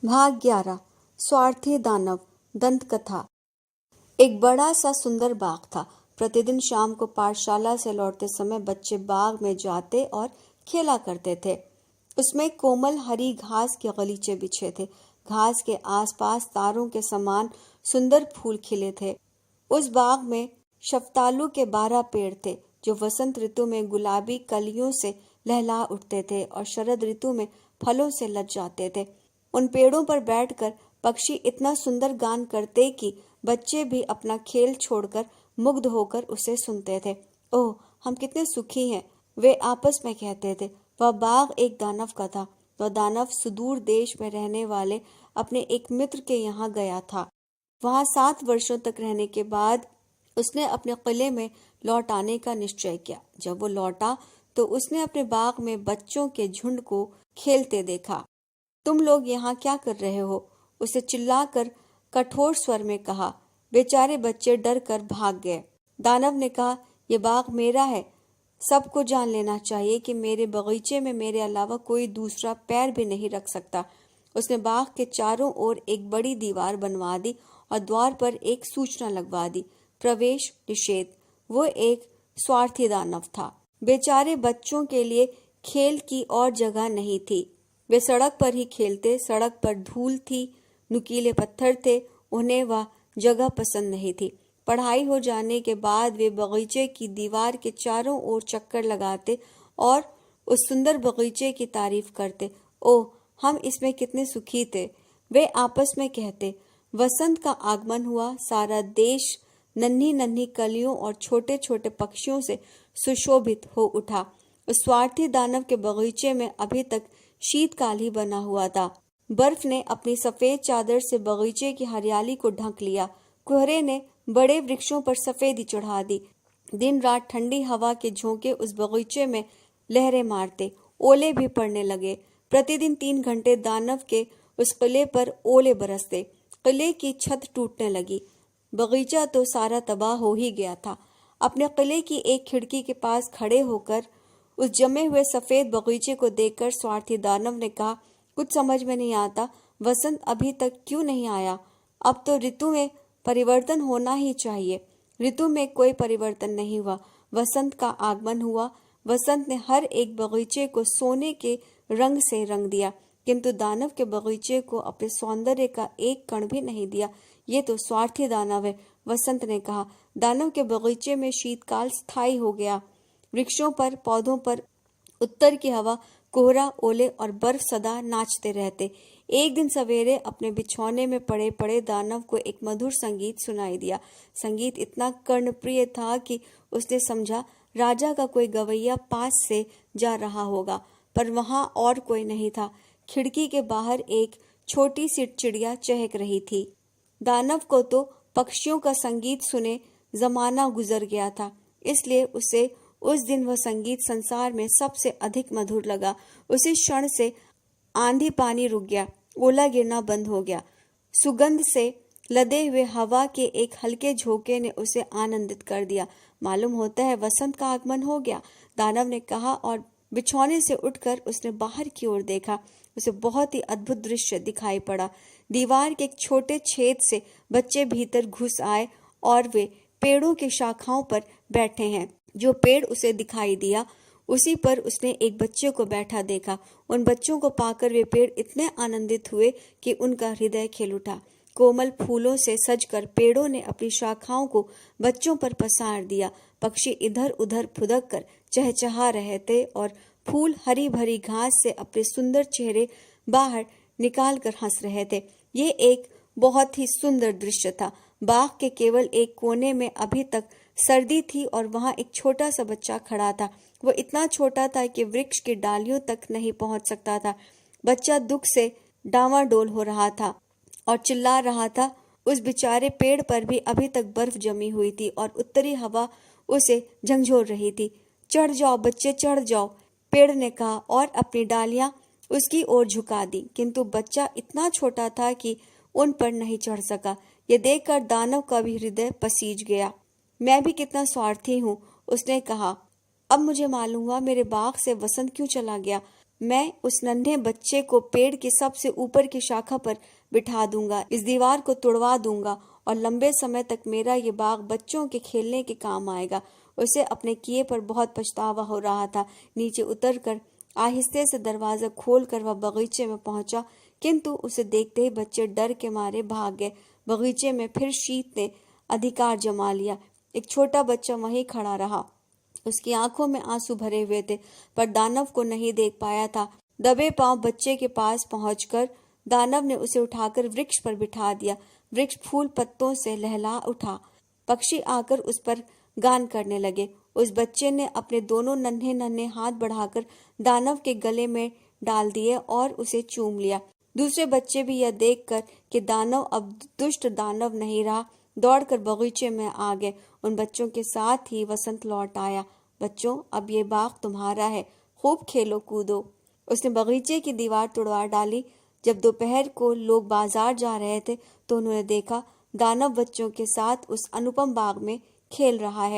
भाग 11 स्वार्थी दानव। दंत कथा। एक बड़ा सा सुंदर बाग था। प्रतिदिन शाम को पाठशाला से लौटते समय बच्चे बाग में जाते और खेला करते थे। उसमें कोमल हरी घास के गलीचे बिछे थे। घास के आसपास तारों के समान सुंदर फूल खिले थे। उस बाग में शफ्तालू के 12 पेड़ थे जो वसंत ऋतु में गुलाबी कलियों से लहला उठते थे और शरद ऋतु में फलों से लद जाते थे। उन पेड़ों पर बैठकर पक्षी इतना सुंदर गान करते कि बच्चे भी अपना खेल छोड़कर मुग्ध होकर उसे सुनते थे। ओह, हम कितने सुखी हैं, वे आपस में कहते थे। वह बाग एक दानव का था। वह दानव सुदूर देश में रहने वाले अपने एक मित्र के यहाँ गया था। वहां 7 वर्षों तक रहने के बाद उसने अपने किले में लौट आने का निश्चय किया। जब वो लौटा तो उसने अपने बाग में बच्चों के झुंड को खेलते देखा। तुम लोग यहाँ क्या कर रहे हो? उसे चिल्लाकर कठोर स्वर में कहा। बेचारे बच्चे डर कर भाग गए। दानव ने कहा, यह बाग मेरा है। सबको जान लेना चाहिए कि मेरे बगीचे में मेरे अलावा कोई दूसरा पैर भी नहीं रख सकता। उसने बाग के चारों ओर एक बड़ी दीवार बनवा दी और द्वार पर एक सूचना लगवा दी, प्रवेश निषेध। वो एक स्वार्थी दानव था। बेचारे बच्चों के लिए खेल की और जगह नहीं थी। वे सड़क पर ही खेलते। सड़क पर धूल थी, नुकीले पत्थर थे। उन्हें वह जगह पसंद नहीं थी। पढ़ाई हो जाने के बाद वे बगीचे की दीवार के चारों ओर चक्कर लगाते और उस सुंदर बगीचे की तारीफ करते। ओह, हम इसमें कितने सुखी थे, वे आपस में कहते। वसंत का आगमन हुआ। सारा देश नन्ही नन्ही कलियों और छोटे छोटे पक्षियों से सुशोभित हो उठा। उस स्वार्थी दानव के बगीचे में अभी तक शीतकाल ही बना हुआ था। बर्फ ने अपनी सफेद चादर से बगीचे की हरियाली को ढक लिया। कोहरे ने बड़े वृक्षों पर सफेदी चढ़ा दी। दिन रात ठंडी हवा के झोंके उस बगीचे में लहरें मारते। ओले भी पड़ने लगे। प्रतिदिन 3 घंटे दानव के उस किले पर ओले बरसते। किले की छत टूटने लगी। बगीचा तो सारा तबाह हो ही गया था। अपने किले की एक खिड़की के पास खड़े होकर उस जमे हुए सफेद बगीचे को देखकर स्वार्थी दानव ने कहा, कुछ समझ में नहीं आता, वसंत अभी तक क्यों नहीं आया? अब तो ऋतु में परिवर्तन होना ही चाहिए। ऋतु में कोई परिवर्तन नहीं हुआ। वसंत का आगमन हुआ। वसंत ने हर एक बगीचे को सोने के रंग से रंग दिया, किंतु दानव के बगीचे को अपने सौंदर्य का एक कण भी नहीं दिया। ये तो स्वार्थी दानव है, वसंत ने कहा। दानव के बगीचे में शीतकाल स्थायी हो गया। वृक्षों पर, पौधों पर उत्तर की हवा, कोहरा, ओले और बर्फ सदा नाचते रहते। एक दिन सवेरे अपने बिछौने में पड़े पड़े दानव को एक मधुर संगीत सुनाई दिया। संगीत इतना कर्णप्रिय था कि उसने समझा राजा का कोई गवैया पास से जा रहा होगा, पर वहां और कोई नहीं था। खिड़की के बाहर एक छोटी सी चिड़िया चहक रही थी। दानव को तो पक्षियों का संगीत सुने जमाना गुजर गया था, इसलिए उसे उस दिन वह संगीत संसार में सबसे अधिक मधुर लगा। उसी क्षण से आंधी पानी रुक गया। ओला गिरना बंद हो गया। सुगंध से लदे हुए हवा के एक हल्के झोंके ने उसे आनंदित कर दिया। मालूम होता है वसंत का आगमन हो गया, दानव ने कहा और बिछौने से उठकर उसने बाहर की ओर देखा। उसे बहुत ही अद्भुत दृश्य दिखाई पड़ा। दीवार के एक छोटे छेद से बच्चे भीतर घुस आए और वे पेड़ों की शाखाओं पर बैठे हैं। जो पेड़ उसे दिखाई दिया उसी पर उसने एक बच्चे को बैठा देखा। उन बच्चों को पाकर वे पेड़ इतने आनंदित हुए कि उनका हृदय खिल उठा। कोमल फूलों से सजकर पेड़ों ने अपनी शाखाओं को बच्चों पर पसार दिया। पक्षी इधर उधर फुदक कर चहचहा रहे थे और फूल हरी भरी घास से अपने सुंदर चेहरे बाहर निकाल कर हंस रहे थे। ये एक बहुत ही सुंदर दृश्य था। बाग के केवल एक कोने में अभी तक सर्दी थी और वहां एक छोटा सा बच्चा खड़ा था। वो इतना छोटा था कि वृक्ष की डालियों तक नहीं पहुंच सकता था। बच्चा दुख से डांवाडोल हो रहा था और चिल्ला रहा था। उस बेचारे पेड़ पर भी अभी तक बर्फ जमी हुई थी और उत्तरी हवा उसे झंझोर रही थी। चढ़ जाओ बच्चे, चढ़ जाओ, पेड़ ने कहा और अपनी डालियां उसकी ओर झुका दी, किंतु बच्चा इतना छोटा था कि उन पर नहीं चढ़ सका। ये देखकर दानव का भी हृदय पसीज गया। मैं भी कितना स्वार्थी हूँ, उसने कहा। अब मुझे मालूम हुआ मेरे बाग से वसंत क्यों चला गया। मैं उस नन्हे बच्चे को पेड़ के सबसे ऊपर की शाखा पर बिठा दूंगा, इस दीवार को तुड़वा दूंगा और लंबे समय तक मेरा ये बाग बच्चों के खेलने के काम आएगा। उसे अपने किए पर बहुत पछतावा हो रहा था। नीचे उतरकर आहिस्ते से दरवाजा खोलकर वह बगीचे में पहुंचा, किंतु उसे देखते ही बच्चे डर के मारे भाग गए। बगीचे में फिर शीत ने अधिकार जमा लिया। एक छोटा बच्चा वहीं खड़ा रहा। उसकी आंखों में आंसू भरे हुए थे, पर दानव को नहीं देख पाया था। दबे पांव बच्चे के पास पहुंचकर दानव ने उसे उठाकर वृक्ष पर बिठा दिया। वृक्ष फूल पत्तों से लहला उठा। पक्षी आकर उस पर गान करने लगे। उस बच्चे ने अपने दोनों नन्हे नन्हे हाथ बढ़ाकर दानव के गले में डाल दिए और उसे चूम लिया। दूसरे बच्चे भी यह देखकर कि दानव अब दुष्ट दानव नहीं रहा, दौड़कर बगीचे में आ गए। उन बच्चों के साथ ही वसंत लौट आया। बच्चों, अब ये बाग तुम्हारा है, खूब खेलो कूदो। उसने बगीचे की दीवार तुड़वा डाली। जब दोपहर को लोग बाजार जा रहे थे तो उन्होंने देखा दानव बच्चों के साथ उस अनुपम बाग में खेल रहा है।